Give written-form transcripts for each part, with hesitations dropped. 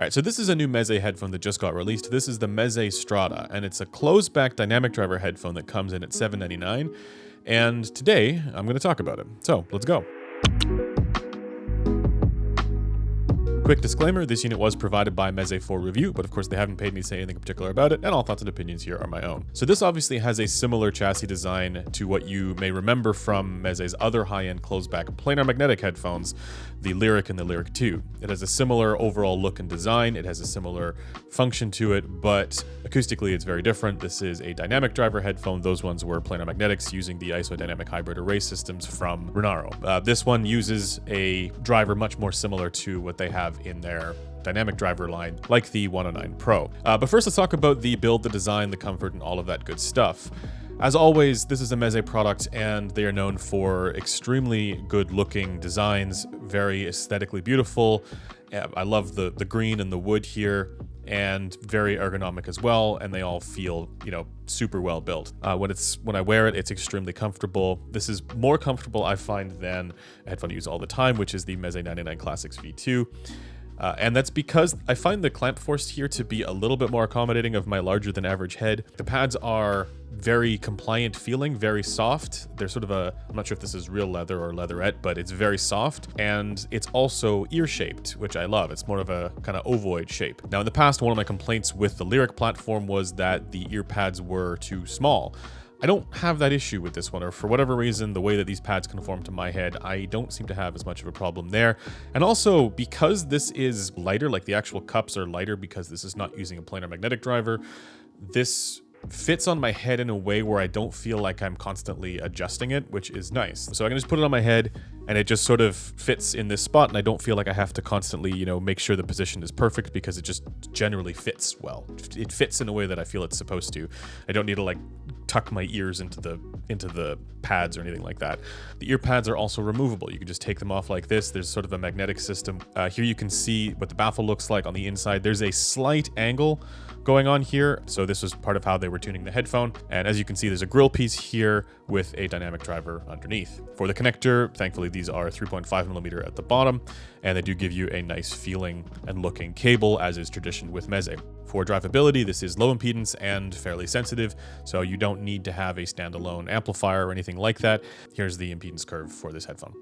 All right, so this is a new Meze headphone that just got released. This is the Meze Strada, and it's a closed-back dynamic driver headphone that comes in at $799. And today, I'm going to talk about it. So, let's go. Quick disclaimer, this unit was provided by Meze for review, but of course they haven't paid me to say anything particular about it, and all thoughts and opinions here are my own. So this obviously has a similar chassis design to what you may remember from Meze's other high-end closed-back planar magnetic headphones, the Lyric and the Lyric 2. It has a similar overall look and design, it has a similar function to it, but acoustically it's very different. This is a dynamic driver headphone. Those ones were planar magnetics using the isodynamic hybrid array systems from Renaro. This one uses a driver much more similar to what they have in their dynamic driver line, like the 109 Pro. But first, let's talk about the build, the design, the comfort, and all of that good stuff. As always, this is a Meze product, and they are known for extremely good-looking designs, very aesthetically beautiful. I love the green and the wood here, and very ergonomic as well, and they all feel, super well built. When I wear it, it's extremely comfortable. This is more comfortable, I find, than a headphone I use all the time, which is the Meze 99 Classics V2. And that's because I find the clamp force here to be a little bit more accommodating of my larger than average head. The pads are very compliant feeling, very soft. They're sort of I'm not sure if this is real leather or leatherette, but it's very soft. And it's also ear shaped, which I love. It's more of a kind of ovoid shape. Now in the past, one of my complaints with the Lyric platform was that the ear pads were too small. I don't have that issue with this one, or for whatever reason, the way that these pads conform to my head, I don't seem to have as much of a problem there. And also, because this is lighter, like the actual cups are lighter because this is not using a planar magnetic driver, this fits on my head in a way where I don't feel like I'm constantly adjusting it, which is nice. So I can just put it on my head and it just sort of fits in this spot, and I don't feel like I have to constantly, make sure the position is perfect, because it just generally fits well. It fits in a way that I feel it's supposed to. I don't need to tuck my ears into the pads or anything like that. The ear pads are also removable. You can just take them off like this. There's sort of a magnetic system. Here you can see what the baffle looks like on the inside. There's a slight angle going on here, so this was part of how they were tuning the headphone. And as you can see, there's a grill piece here with a dynamic driver underneath. For the connector, thankfully these are 3.5mm at the bottom, and they do give you a nice feeling and looking cable, as is tradition with Meze. For drivability, this is low impedance and fairly sensitive, so you don't need to have a standalone amplifier or anything like that. Here's the impedance curve for this headphone.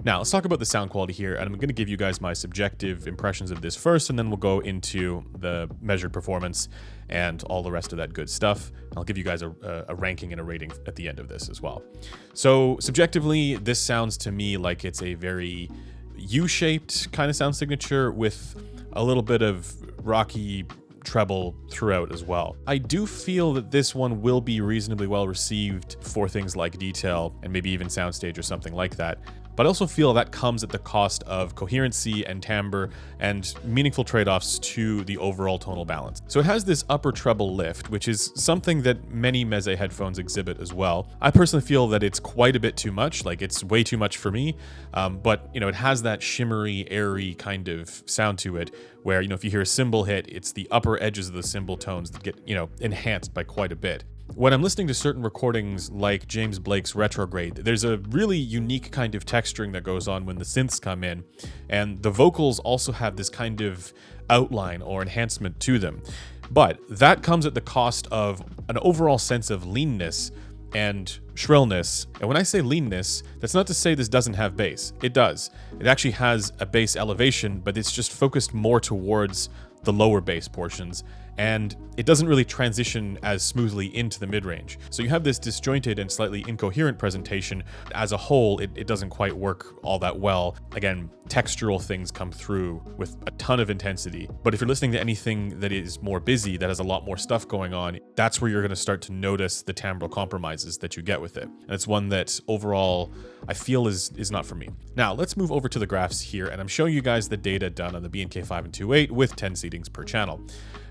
Now, let's talk about the sound quality here, and I'm going to give you guys my subjective impressions of this first, and then we'll go into the measured performance and all the rest of that good stuff. I'll give you guys a ranking and a rating at the end of this as well. So, subjectively, this sounds to me like it's a very U-shaped kind of sound signature with a little bit of rocky treble throughout as well. I do feel that this one will be reasonably well received for things like detail and maybe even soundstage or something like that. But I also feel that comes at the cost of coherency and timbre and meaningful trade-offs to the overall tonal balance. So it has this upper treble lift, which is something that many Meze headphones exhibit as well. I personally feel that it's quite a bit too much, like it's way too much for me, but it has that shimmery, airy kind of sound to it, where if you hear a cymbal hit, it's the upper edges of the cymbal tones that get enhanced by quite a bit. When I'm listening to certain recordings like James Blake's Retrograde, there's a really unique kind of texturing that goes on when the synths come in, and the vocals also have this kind of outline or enhancement to them. But that comes at the cost of an overall sense of leanness and shrillness. And when I say leanness, that's not to say this doesn't have bass. It does. It actually has a bass elevation, but it's just focused more towards the lower bass portions, and it doesn't really transition as smoothly into the mid-range. So you have this disjointed and slightly incoherent presentation. As a whole, it doesn't quite work all that well. Again, textural things come through with a ton of intensity. But if you're listening to anything that is more busy, that has a lot more stuff going on, that's where you're going to start to notice the timbral compromises that you get with it. And it's one that overall I feel is not for me. Now, let's move over to the graphs here, and I'm showing you guys the data done on the B&K 5-2.8 with 10 seatings per channel.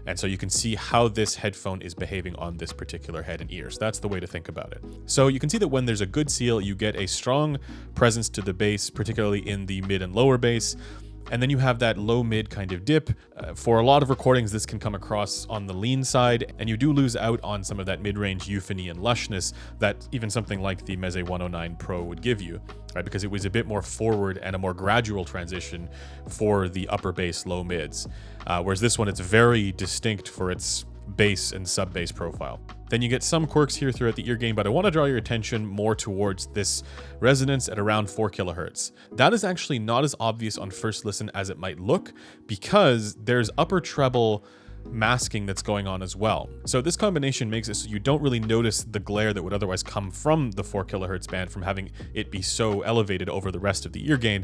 And so you can see how this headphone is behaving on this particular head and ears. That's the way to think about it. So you can see that when there's a good seal, you get a strong presence to the bass, particularly in the mid and lower bass. And then you have that low mid kind of dip. For a lot of recordings, this can come across on the lean side, and you do lose out on some of that mid-range euphony and lushness that even something like the Meze 109 Pro would give you, right? Because it was a bit more forward and a more gradual transition for the upper bass low mids. Whereas this one, it's very distinct for its bass and sub bass profile. Then you get some quirks here throughout the ear gain, but I want to draw your attention more towards this resonance at around 4 kilohertz. That is actually not as obvious on first listen as it might look, because there's upper treble masking that's going on as well. So this combination makes it so you don't really notice the glare that would otherwise come from the 4 kilohertz band from having it be so elevated over the rest of the ear gain.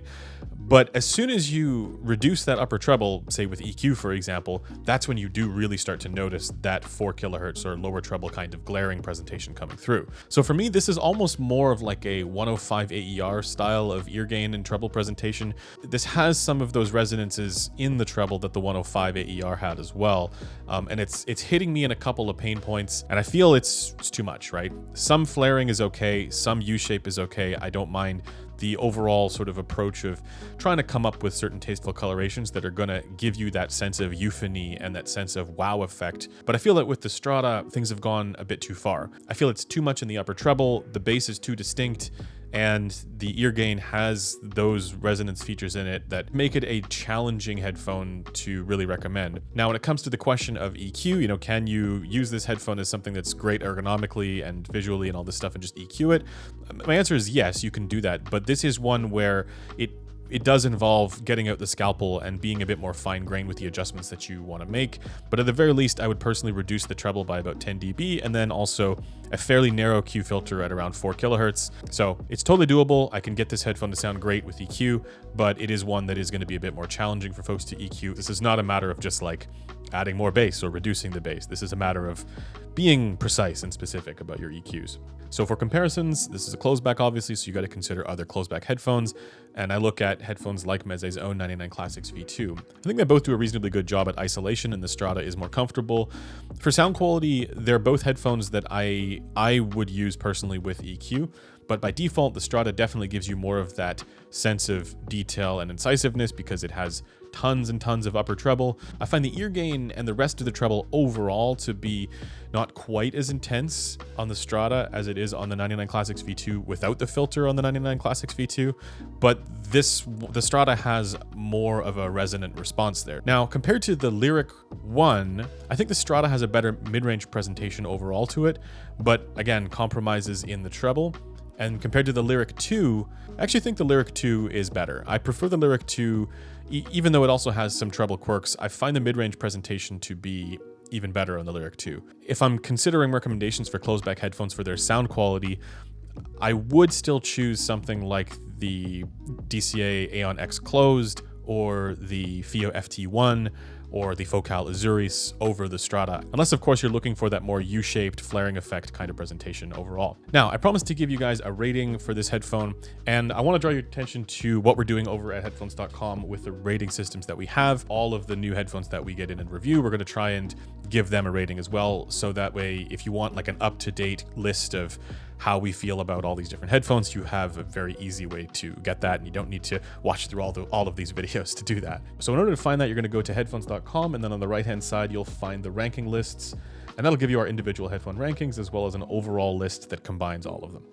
But as soon as you reduce that upper treble, say with EQ for example, that's when you do really start to notice that 4 kilohertz or lower treble kind of glaring presentation coming through. So for me, this is almost more of like a 105 AER style of ear gain and treble presentation. This has some of those resonances in the treble that the 105 AER had as well. And it's hitting me in a couple of pain points, and I feel it's too much, right? Some flaring is okay, some U-shape is okay. I don't mind the overall sort of approach of trying to come up with certain tasteful colorations that are going to give you that sense of euphony and that sense of wow effect. But I feel that with the Strada, things have gone a bit too far. I feel it's too much in the upper treble, the bass is too distinct, and the ear gain has those resonance features in it that make it a challenging headphone to really recommend. Now, when it comes to the question of EQ, can you use this headphone as something that's great ergonomically and visually and all this stuff and just EQ it? My answer is yes, you can do that, but this is one where it does involve getting out the scalpel and being a bit more fine-grained with the adjustments that you want to make. But at the very least, I would personally reduce the treble by about 10 dB, and then also a fairly narrow Q filter at around 4 kilohertz. So it's totally doable. I can get this headphone to sound great with EQ, but it is one that is going to be a bit more challenging for folks to EQ. This is not a matter of just like adding more bass or reducing the bass. This is a matter of being precise and specific about your EQs. So for comparisons, this is a closeback obviously, so you got to consider other closeback headphones. And I look at headphones like Meze's own 99 Classics V2. I think they both do a reasonably good job at isolation, and the Strada is more comfortable. For sound quality, they're both headphones that I would use personally with EQ. But by default, the Strada definitely gives you more of that sense of detail and incisiveness because it has tons and tons of upper treble. I find the ear gain and the rest of the treble overall to be not quite as intense on the Strada as it is on the 99 Classics V2 without the filter on the 99 Classics V2, but the Strada has more of a resonant response there. Now, compared to the Lyric 1, I think the Strada has a better mid-range presentation overall to it, but again, compromises in the treble. And compared to the Lyric 2, I actually think the Lyric 2 is better. I prefer the Lyric 2, even though it also has some treble quirks. I find the mid-range presentation to be even better on the Lyric 2. If I'm considering recommendations for closeback headphones for their sound quality, I would still choose something like the DCA Aeon X Closed or the FIO FT1 or the Focal Azuris over the Strada, unless of course you're looking for that more U-shaped flaring effect kind of presentation overall. Now, I promised to give you guys a rating for this headphone, and I want to draw your attention to what we're doing over at headphones.com with the rating systems that we have. All of the new headphones that we get in and review, we're going to try and give them a rating as well, so that way if you want like an up-to-date list of how we feel about all these different headphones, you have a very easy way to get that, and you don't need to watch through all of these videos to do that. So in order to find that, you're going to go to headphones.com, and then on the right hand side you'll find the ranking lists, and that'll give you our individual headphone rankings as well as an overall list that combines all of them.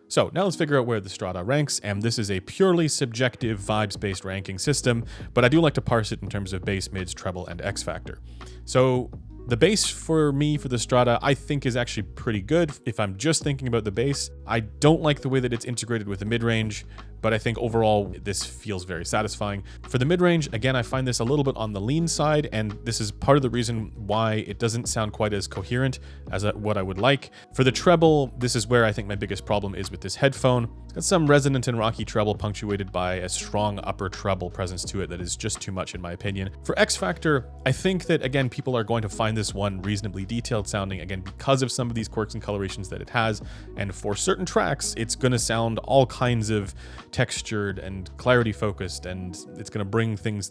So now let's figure out where the Strada ranks, and this is a purely subjective vibes-based ranking system, but I do like to parse it in terms of bass, mids, treble, and X factor. So the bass for me for the Strada, I think is actually pretty good if I'm just thinking about the bass. I don't like the way that it's integrated with the mid-range, but I think overall this feels very satisfying. For the mid-range, again, I find this a little bit on the lean side, and this is part of the reason why it doesn't sound quite as coherent as what I would like. For the treble, this is where I think my biggest problem is with this headphone. It's got some resonant and rocky treble punctuated by a strong upper treble presence to it that is just too much in my opinion. For X factor, I think that again, people are going to find this one reasonably detailed sounding, again, because of some of these quirks and colorations that it has, and for certain tracks, it's going to sound all kinds of textured and clarity focused, and it's going to bring things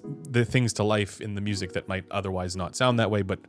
to life in the music that might otherwise not sound that way, but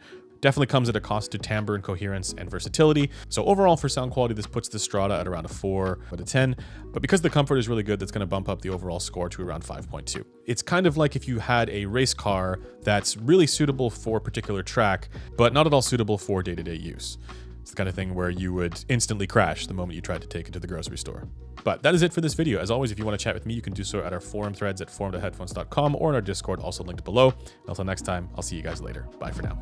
Definitely comes at a cost to timbre and coherence and versatility. So overall for sound quality, this puts the Strada at around a 4 out of 10. But because the comfort is really good, that's going to bump up the overall score to around 5.2. It's kind of like if you had a race car that's really suitable for a particular track, but not at all suitable for day-to-day use. It's the kind of thing where you would instantly crash the moment you tried to take it to the grocery store. But that is it for this video. As always, if you want to chat with me, you can do so at our forum threads at forum.headphones.com or in our Discord, also linked below. Until next time, I'll see you guys later. Bye for now.